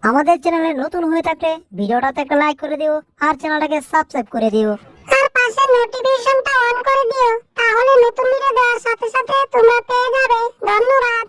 আমাদের চ্যানেলে নতুন হয়ে থাকলে ভিডিওটাতে একটা লাইক করে দিও আর চ্যানেলটাকে সাবস্ক্রাইব করে দিও আর পাশে নোটিফিকেশনটা অন করে দিও, তাহলে নতুন ভিডিও দেওয়ার সাথে সাথে তোমরা পেয়ে যাবে। ধন্যবাদ।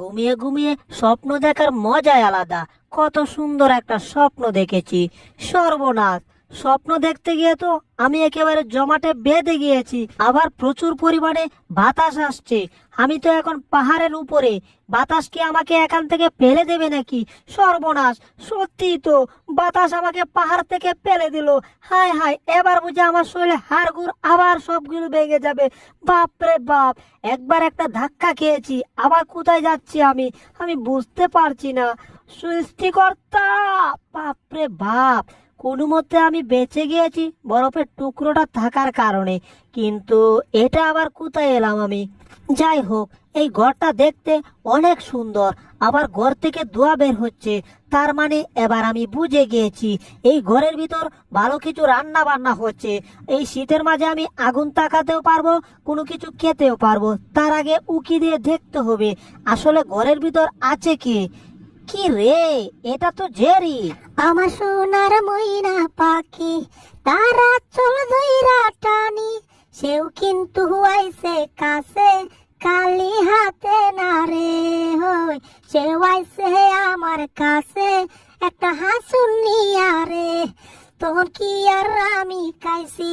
ঘুমিয়ে ঘুমিয়ে স্বপ্ন দেখার মজাই আলাদা। কত সুন্দর একটা স্বপ্ন দেখেছি। সর্বনাশ, স্বপ্ন দেখতে গিয়ে তো আমি একেবারে জমাটে বেঁধে গিয়েছি। আবার প্রচুর পরিমাণে বাতাস আসছে। আমি তো এখন পাহাড়ের উপরে। বাতাস কি আমাকে এখান থেকে ফেলে দেবে নাকি? সর্বনাশ, সত্যি তো বাতাস আমাকে পাহাড় থেকে ফেলে দিল। হায় হায়, এবার বুঝে আমার শরীরে হাড়গুড় আবার সবগুলো ভেঙে যাবে। বাপ রে বাপ, একবার একটা ধাক্কা খেয়েছি, আবার কোথায় যাচ্ছি আমি আমি বুঝতে পারছি না। সৃষ্টিকর্তা, বাপ রে বাপ, কোনো মতে আমি বেঁচে গিয়েছি বরফের টুকরোটা থাকার কারণে। কিন্তু এটা আবার কোথায় এলাম আমি? যাই হোক, এই ঘরটা দেখতে অনেক সুন্দর। আবার ঘর থেকে ধোঁয়া বের হচ্ছে, তার মানে এবার আমি বুঝে গিয়েছি এই ঘরের ভিতর ভালো কিছু রান্না বান্না হচ্ছে। এই শীতের মাঝে আমি আগুন তাকাতেও পারবো, কোনো কিছু খেতেও পারবো। তার আগে উকি দিয়ে দেখতে হবে আসলে ঘরের ভিতর আছে কি। কি রে, এটা তো জেরি। আমার সোনার ময়না পাখি, তারা চল ধইরা টানি, সেও কিন্তু আইছে কাছে, কালি হাতে না রে হই, সেও আইছে আমার কাছে একটা হাসুন নিয়া রে। তখন কি আর আমি খাইছি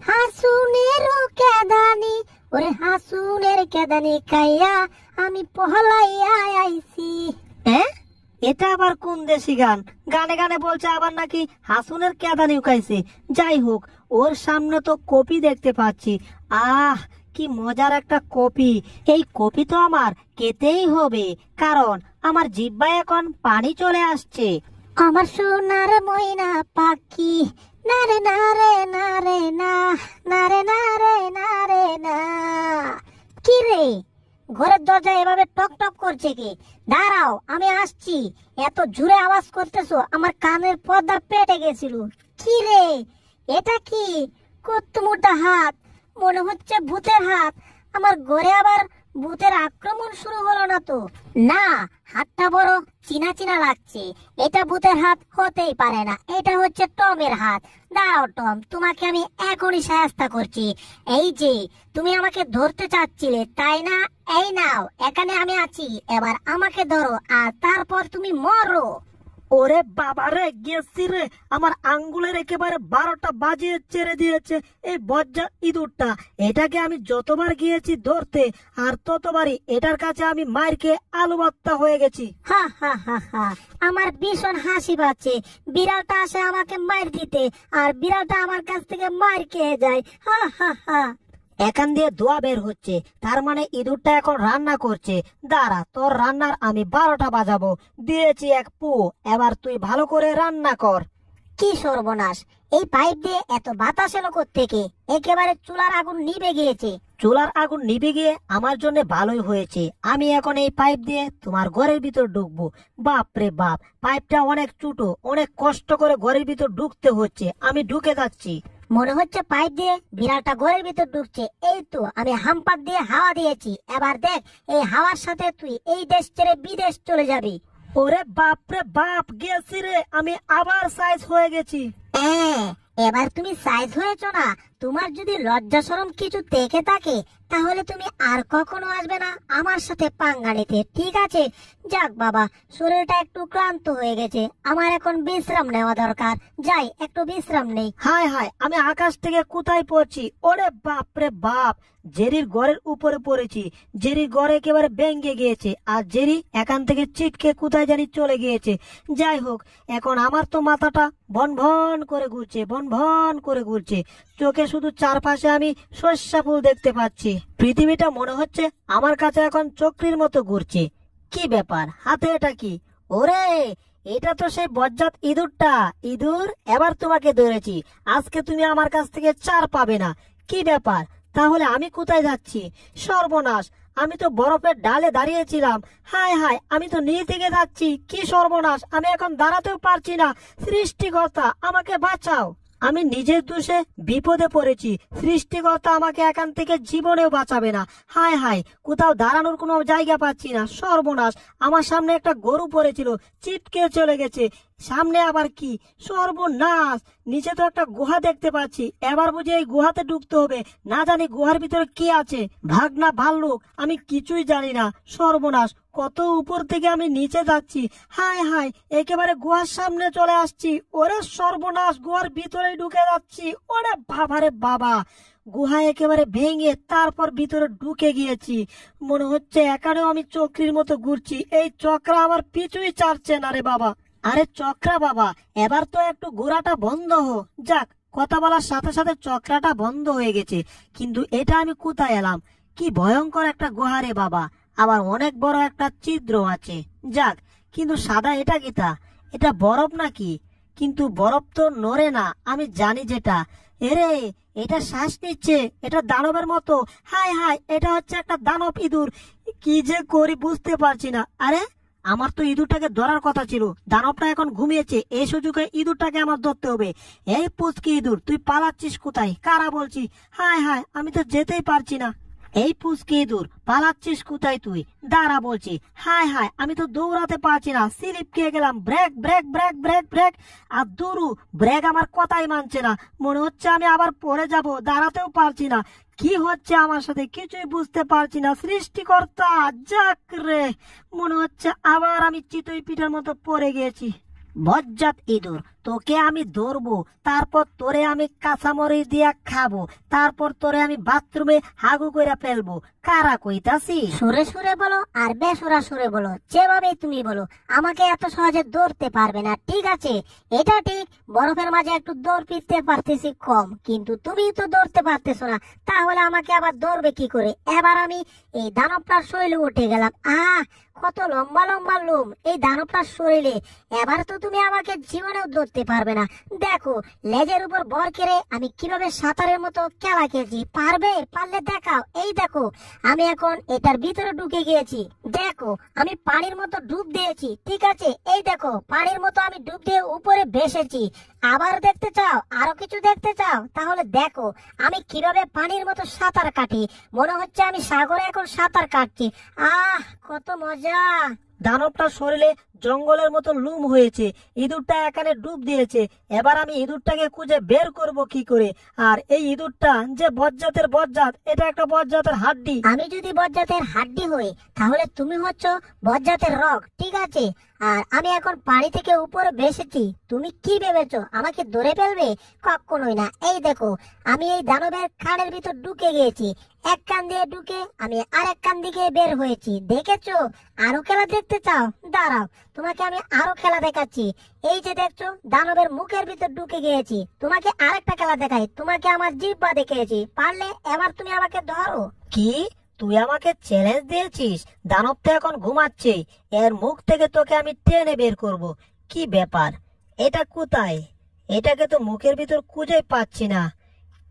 হাসুনের কেদানি, ওরে হাসুনের কেদানি খাইয়া আমি পহলাইয়া আইছি। এটা আবার কোন দেশি গান? গানে গানে বলছে আবার নাকি হাসুনের কেদানি উকাইছে। যাই হোক, ওর সামনে তো কপি দেখতে পাচ্ছি। কি মজার একটা কপি। এই কপি তো আমার খেতেই হবে, কারণ আমার জিহ্বায় এখন পানি চলে আসছে। আমার সোনার ময়না পাখি, নারে নারে নারে না, নারে নারে নারে না। কি রে, ঘরের দরজা এভাবে টক টক করছে কি? দাঁড়াও, আমি আসছি। এত জোরে আওয়াজ করতেছো, আমার কানের পর্দা পেটে গেছিল। কি রে, এটা কি? কত মোটা হাত, মনে হচ্ছে ভূতের হাত। আমার ঘরে আবার ভূতের আক্রমণ শুরু হলো না তো? না, হাতটা বড় চিনা চিনা লাগছে। এটা ভূতের হাত হতেই পারে না, এটা হচ্ছে টমের হাত। দাঁড়াও টম, তোমাকে আমি এখনই সাহায্য করছি। এই যে তুমি আমাকে ধরতে চাচ্ছিলে তাই না? এই নাও, এখানে আমি আছি, এবার আমাকে ধরো আর তারপর তুমি মরো। ওরে বাবা রে, গেছি রে। আমার আঙ্গুলের একেবারে 12টা বাজিয়ে ছেড়ে দিয়েছে এই বজ্জা ইঁদুরটা। এটাকে আমি যতবার গিয়েছি ধরতে, আর ততবারই এটার কাছে আমি মার খেয়ে আলু ভর্তা হয়ে গেছি। হা হা হা হা, আমার ভীষণ হাসি পাচ্ছে। বিড়ালটা আসে আমাকে মার দিতে, আর বিড়ালটা আমার কাছ থেকে মার খেয়ে যায়। হা হা হা। এখান দিয়ে ধোঁয়া বের হচ্ছে, তার মানে ইঁদুরটা এখন রান্না করছে। দাঁড়া, তোর রান্নার আমি 12টা বাজাবো। দিয়েছি এক পু, এবার তুই ভালো করে রান্না কর। কি সর্বনাশ, এই পাইপ দিয়ে এত বাতাস এলো কোত্থেকে? একেবারে চুলার আগুন নিভে গিয়েছে। চুলার আগুন নিভে গিয়ে আমার জন্য ভালোই হয়েছে। আমি এখন এই পাইপ দিয়ে তোমার ঘরের ভিতর ঢুকবো। বাপ রে বাপ, পাইপটা অনেক ছোট, অনেক কষ্ট করে ঘরের ভিতর ঢুকতে হচ্ছে। আমি ঢুকে যাচ্ছি। মনে হচ্ছে পাইপ দিয়ে বিড়ালটা ঘরের ভিতর ঢুকছে। এই তো আমি হাম্পার দিয়ে হাওয়া দিয়েছি, এবার দেখ এই হাওয়ার সাথে তুই এই দেশ ছেড়ে বিদেশ চলে যাবি। ওরে বাপ রে বাপ, গেছি রে, আমি আবার সাইজ হয়ে গেছি। এবার তুমি সাইজ হয়েছ না? তোমার যদি লজ্জা শরম কিছু থেকে থাকে তাহলে তুমি আর কখনো আসবে না আমার সাথে পাঙ্গা নিতে, ঠিক আছে? যাক বাবা, শরীরটা একটু ক্লান্ত হয়ে গেছে, আমার এখন বিশ্রাম নেওয়া দরকার। যাই, একটু বিশ্রাম নেই। হায় হায়, আমি আকাশ থেকে কোথায় পড়ছি? ওরে বাপ রে বাপ, জেরির ঘরের উপরে পড়েছি। জেরির ঘর একেবারে ভেঙে গিয়েছে, আর জেরি এখান থেকে ছিটকে কোথায় জানি চলে গিয়েছে। যাই হোক, এখন আমার তো মাথাটা ভন ভন করে ঘুরছে, ভন ভন করে ঘুরছে। চোখে শুধু চারপাশে আমি সর্ষা ফুল দেখতে পাচ্ছি। পৃথিবীটা মনে হচ্ছে আমার কাছে এখন চক্রীর মতো ঘুরছে। কি ব্যাপার, হাতে এটা কি? ওরে, এটা তো সেই বজ্জাত ইঁদুরটা। ইঁদুর, এবার তোমাকে ধরেছি। আজকে তুমি আমার কাছ থেকে চার পাবে না। কি ব্যাপার, তাহলে আমি কোথায় যাচ্ছি? সর্বনাশ, আমি তো বরফের ডালে দাঁড়িয়েছিলাম। হায় হায়, আমি তো নিচ থেকে যাচ্ছি। কি সর্বনাশ, আমি এখন দাঁড়াতেও পারছি না। সৃষ্টিকর্তা, আমাকে বাঁচাও। আমি নিজের দোষে বিপদে পড়েছি, সৃষ্টিকর্তা আমাকে এখান থেকে জীবনেও বাঁচাবে না। হায় হায়, কোথাও দাঁড়ানোর কোনো জায়গা পাচ্ছি না, সর্বনাশ। আমার সামনে একটা গরু পড়েছিল, চিটকে চলে গেছে, সামনে আবার কি, সর্বনাশ। নিচে তো একটা গুহা দেখতে পাচ্ছি, এবার বুঝি এই গুহাতে ঢুকতে হবে, না জানি গুহার ভিতরে কি আছে। ভাগনা ভাল্লুক, আমি কিছুই জানি না, সর্বনাশ। কত উপর থেকে আমি নিচে যাচ্ছি, হায় হায়, একেবারে গুহার সামনে চলে আসছি। ওরে সর্বনাশ, গুহার ভিতরে ঢুকে যাচ্ছি। ওরে বাবারে বাবা, গুহা একেবারে ভেঙে তারপর ভিতরে ঢুকে গিয়েছি। মনে হচ্ছে এখানেও আমি চক্রির মতো ঘুরছি, এই চক্রা আমার পিছুই ছাড়ছে না রে বাবা। আরে চক্রা বাবা, এবার তো একটু ঘোরাটা বন্ধ যাক। কথা বলার সাথে সাথে চক্রাটা বন্ধ হয়ে গেছে, কিন্তু এটা আমি কোথায় এলাম? কি ভয়ঙ্কর একটা গুহা রে বাবা, আবার অনেক বড় একটা ছিদ্র আছে। যাক, কিন্তু সাদা এটা কিটা? এটা বরফ নাকি? কিন্তু বরফ তো নড়ে না, আমি জানি যেটা। এরে, এটা শ্বাস নিচ্ছে, এটা দানবের মতো। হায় হায়, এটা হচ্ছে একটা দানব ইঁদুর। কি যে করি বুঝতে পারছি না। আরে, আমার তো ইঁদুরটাকে ধরার কথা ছিল, দানবটা এখন ঘুমিয়েছে, এই সুযোগে ইঁদুরটাকে আমার ধরতে হবে। এই পুচকি ইঁদুর, তুই পালাচ্ছিস কোথায়? কারা বলছি? হায় হায়, আমি তো যেতেই পারছি না। এই পুচকি ইঁদুর, পালাচ্ছিস কোথায় তুই? দাঁড়া বলছি। হায় হায়, আমি তো দৌড়াতে পারছি না, স্লিপ খেয়ে গেলাম। Break break break break break. আর দৌড়ু, ব্রেক আমার কথাই মানছে না, মনে হচ্ছে আমি আবার পড়ে যাব, দাঁড়াতেও পারছি না। কি হচ্ছে আমার সাথে কিছুই বুঝতে পারছি না, সৃষ্টিকর্তা। যাক রে, মনে হচ্ছে আবার আমি চিতই পিঠার মতো পড়ে গেছি। বজ্জাত ইঁদুর, তোকে আমি ধরবো, তারপর তোরে আমি কাঁচামরিচ দিয়া খাবো, তারপর তোরে আমি বাথরুমে হাগু করে ফেলবো। কারা কইতাছি? সুরে সুরে বলো আর বেসুরা সুরে বলো, যেভাবে তুমি বলো, আমাকে এত সহজে ধরতে পারবে না, ঠিক আছে? এটা ঠিক, বরফের মাঝে একটু দৌড় পিটতে পারতেছি কম, কিন্তু তুমি তো ধরতে পারতেছো না, তাহলে আমাকে আবার ধরবে কি করে? এবার আমি এই দানবটার শরীরে উঠে গেলাম। কত লম্বা লম্বা লোম এই দানবটার শরীরে। এবার তো তুমি আমাকে জীবনেও ধরতে পারবে না। দেখো, লেজের উপর ভর করে আমি কিভাবে সাঁতারের মতো খেলা খেলছি। পারবে? পারলে দেখাও। এই দেখো, আমি এখন এটার ভিতরে ঢুকে গিয়েছি। দেখো, আমি পানির মতো ডুব দিয়েছি, ঠিক আছে? এই দেখো, পানির মতো আমি ডুব দিয়ে উপরে ভেসেছি। আবার দেখতে চাও? আরো কিছু দেখতে চাও? তাহলে দেখো আমি কিভাবে পানির মতো সাঁতার কাটি। মনে হচ্ছে আমি সাগরে এখন সাঁতার কাটছি। কত মজা! দানবটার শরীরে জঙ্গলের মতো লুম হয়েছে, ইঁদুরটা এখানে ডুব দিয়েছে। এবার আমি ইঁদুরটাকে খুঁজে বের করব কি করে? আর এই ইঁদুরটা যে বজ্জাতের বজ্জাত, এটা একটা বজ্জাতের হাড্ডি। আমি যদি বজ্জাতের হাড্ডি হই, তাহলে তুমি হচ্ছ বজ্জাতের রক, ঠিক আছে? আর আমি এখন পানি থেকে উপরে ভেসেছি। তুমি কি ভেবেছো আমাকে ধরে ফেলবে? কখনোই না। এই দেখো, আমি এই দানবের কানের ভিতর ঢুকে গিয়েছি। এক কান দিয়ে ঢুকে আমি আরেক কান দিকে বের হয়েছি। দেখেছো? আরো খেলা দেখতে চাও? দাঁড়াও, তোমাকে আমি আরো খেলা দেখাচ্ছি। এই যে দেখছো, দানবের মুখের ভিতর ঢুকে গিয়েছি। তোমাকে আরেকটা খেলা দেখাই। তোমাকে আমার জিহ্বা দেখিয়েছি, পারলে এবার তুমি আমাকে ধরো। কি? তুই আমাকে চ্যালেঞ্জ দিয়েছিস? দানবটা এখন ঘুমাচ্ছে, এর মুখ থেকে তোকে আমি টেনে বের করব। কি ব্যাপার, এটা কোথায়? এটাকে তো মুখের ভিতর খুঁজে পাচ্ছি না।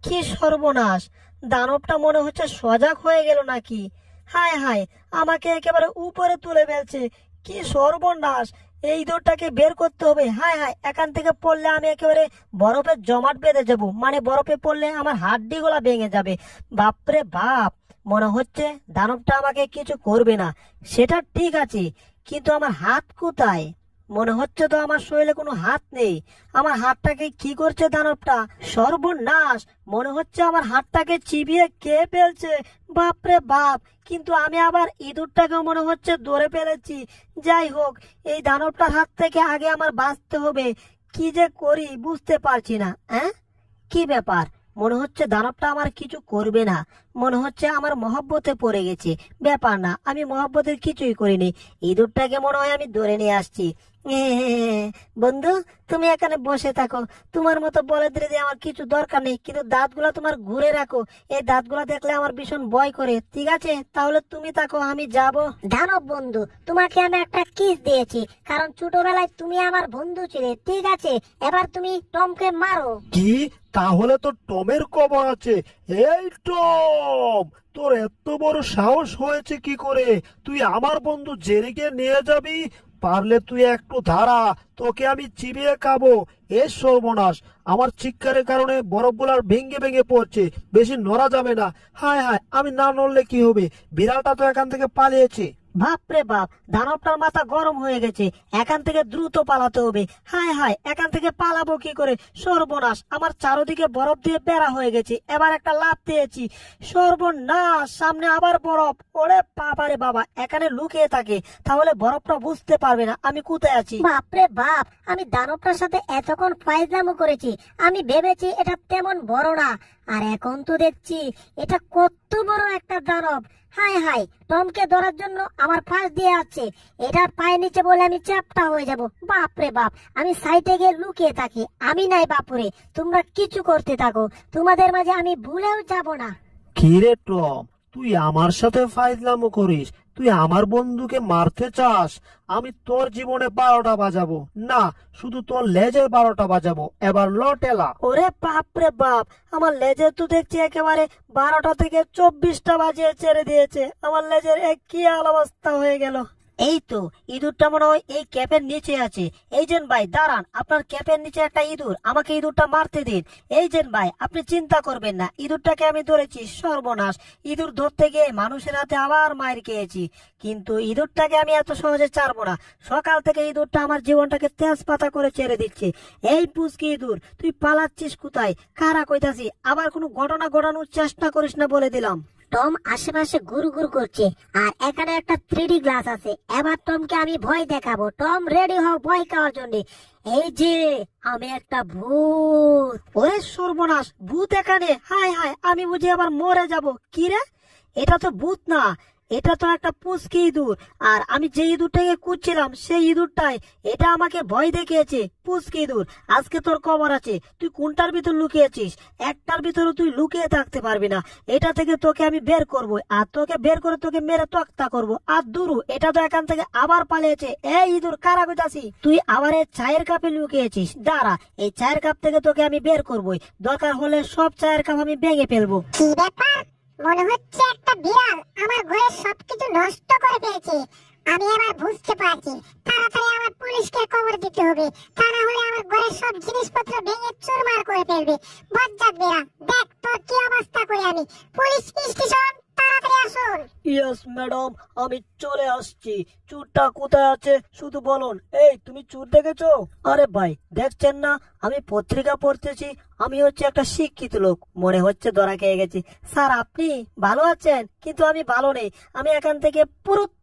কি সর্বনাশ, দানবটা মনে হচ্ছে সজাগ হয়ে গেল নাকি? হায় হায়, আমাকে একেবারে উপরে তুলে ফেলছে। কি সর্বনাশ, এই দৌড়টাকে বের করতে হবে। হায় হায়, এখান থেকে পড়লে আমি একেবারে বরফের জমাট বেঁধে যাব, মানে বরফে পড়লে আমার হাড্ডি গুলা ভেঙে যাবে। বাপরে বাপ, মনে হচ্ছে দানবটা আমাকে কিছু করবে না। সেটা ঠিক আছে, কিন্তু আমার হাত কোথায়? মনে হচ্ছে তো আমার শরীরে কোনো হাত নেই। আমার হাতটাকে কি করছে দানবটা? সর্বনাশ, মনে হচ্ছে আমার হাতটাকে চিবিয়ে খেয়ে ফেলছে। বাপরে বাপ, কিন্তু আমি আবার ইঁদুরটাকেও মনে হচ্ছে ধরে ফেলেছি। যাই হোক, এই দানবটার হাত থেকে আগে আমার বাঁচতে হবে। কি যে করি বুঝতে পারছি না। কি ব্যাপার, মনে হচ্ছে দানবটা আমার কিছু করবে না, মনে হচ্ছে আমার মহব্বতে পড়ে গেছে। ব্যাপার না, আমি মহব্বতের কিছুই করিনি। ইঁদুরটাকে মনে হয় আমি ধরে নিয়ে আসছি। বন্ধু, তুমি এখানে বসে থাকো, তোমার মতো বলে দিলে আমার কিছু দরকার নেই, কিন্তু দাঁতগুলা তোমার ঘুরে রাখো। এই দাঁতগুলা দেখলে আমার ভীষণ ভয় করে। ঠিক আছে, তাহলে তুমি থাকো, আমি যাব। দানব বন্ধু, তোমাকে আমি একটা কিস দিয়েছি, কারণ ছোটবেলায় তুমি আমার বন্ধু ছিলে, ঠিক আছে? এবার তুমি টমকে মারো। কি? তাহলে তো টমের খবর আছে। এই টম, তোর এত বড় সাহস হয়েছে কি করে? তুই আমার বন্ধু জেরিকে নিয়ে যাবি? পারলে তুই একটু দাঁড়া, তোকে আমি চিবিয়ে খাবো। এ সর্বনাশ, আমার চিৎকারের কারণে বরফগুলার ভেঙে ভেঙে পড়ছে, বেশি নড়া যাবে না। হায় হায়, আমি না নড়লে কি হবে? বিড়ালটা তো এখান থেকে পালিয়েছে। বাপরে বাপ, দানবটার মাথা গরম হয়ে গেছে, এখান থেকে দ্রুত পালাতে হবে। হায় হায়, এখান থেকে পালাবো কি করে? সর্বনাশ, আমার চারদিকে বরফ দিয়ে বেড়া হয়ে গেছে, এবার একটা লাফ দিয়েছি, সর্বনাশ, সামনে আবার বরফ। ওরে বাবারে বাবা, এখানে লুকিয়ে থাকে, তাহলে বরফটা বুঝতে পারবে না আমি কোথায় আছি। বাপরে বাপ, আমি দানবটার সাথে এতক্ষণ ফাইজলামো করেছি, আমি ভেবেছি এটা তেমন বড় না, আর এখন তো দেখছি এটা কত বড় একটা দানব। হায় হায়, টমকে ধরার জন্য আমার পাশ দিয়ে আছে, এটার পায়ের নিচে বলে আমি চ্যাপটা হয়ে যাব। বাপরে বাপ, আমি সাইডে গিয়ে লুকিয়ে থাকি, আমি নাই বাপুরে, তোমরা কিছু করতে থাকো, তোমাদের মাঝে আমি ভুলেও যাব না। কি রে টম, তুই আমার সাথে ফাইজলামো করিস? তুই আমার বন্ধুকে মারতে চাস? আমি তোর জীবনে 12টা বাজাবো না, শুধু তোর লেজের 12টা বাজাবো। এবার লটেলা। ওরে বাপরে বাপ, আমার লেজের তো দেখছি একেবারে 12টা থেকে 24টা বাজিয়ে ছেড়ে দিয়েছে, আমার লেজের এক কি অবস্থা হয়ে গেল। এই তো ইঁদুরটা মনে হয় এই ক্যাপের নিচে আছে। এইজেন ভাই দাঁড়ান, আপনার ক্যাপের নিচে একটা ইঁদুর, আমাকে ইঁদুরটা মারতে দিন। এইজেন ভাই, আপনি চিন্তা করবেন না, ইঁদুরটাকে আমি ধরেছি। সর্বনাশ, ইঁদুর ধরতে গিয়ে মানুষের হাতে আবার মার খেয়েছি, কিন্তু ইঁদুরটাকে আমি এত সহজে ছাড়বো না। সকাল থেকে ইঁদুরটা আমার জীবনটাকে তেজপাতা করে ছেড়ে দিচ্ছে। এই পুচকি ইঁদুর, তুই পালাচ্ছিস কোথায়? কারা কইতাছি, আবার কোনো ঘটনা ঘটানোর চেষ্টা করিস না বলে দিলাম। টম আশেপাশে ঘুরু ঘুরু করছে, আর এখানে একটা 3D গ্লাস আছে, এবার টমকে আমি ভয় দেখাবো। টম রেডি হও ভয় খাওয়ার জন্য। এই যে আমি একটা ভূত। ওরে সর্বনাশ, ভূত এখানে? হায় হায়, আমি বুঝি আবার মরে যাব। কি রে, এটা তো ভূত না, এটা তো একটা পুচকি ইঁদুর। আর আমি যে ইঁদুরটাকে খুঁজছিলাম সেই ইঁদুরটাই, এটা আমাকে ভয় দেখিয়েছে। পুচকি ইঁদুর, আজকে তোর খবর আছে। তুই কোনটার ভিতর লুকিয়েছিস? একটার ভিতরে তুই লুকিয়ে থাকতে পারবি না, এটা থেকে তোকে আমি বের করব, আর তোকে বের করে তোকে মেরে তক্তা করব। আর দুরু, এটা তো এখান থেকে আবার পালিয়েছে। এই ইঁদুর, কারা কইতাছি? তুই আবার এই চায়ের কাপে লুকিয়েছিস, দাঁড়া, এই চায়ের কাপ থেকে তোকে আমি বের করবই, দরকার হলে সব চায়ের কাপ আমি ভেঙে ফেলবো। কি ব্যাপার? মনে হচ্ছে একটা বিড়াল আমার ঘরের সবকিছু নষ্ট করে ফেলছে। আমি এবার বুঝতে পারছি, তাড়াতাড়ি আমার পুলিশকে খবর দিতে হবে, তা না হলে আমার ঘরের সব জিনিসপত্র ভেঙে চুরমার করে ফেলবে। বজ্জাত বিড়াল, দেখ তোর কি অবস্থা করি আমি। পুলিশ স্টেশন, তাড়াতাড়ি আসুন। ইয়েস ম্যাডাম, আমি চলে আসছি। চুরটা কোথায় আছে শুধু বলুন। এই, তুমি চুর দেখেছো? আরে ভাই, দেখছেন না আমি পত্রিকা পড়তেছি, আমি হচ্ছে একটা শিক্ষিত লোক, মনে হচ্ছে ধরা খেয়ে গেছি। স্যার আপনি ভালো আছেন? কিন্তু আমি ভালো নেই, আমি এখান থেকে পুরুত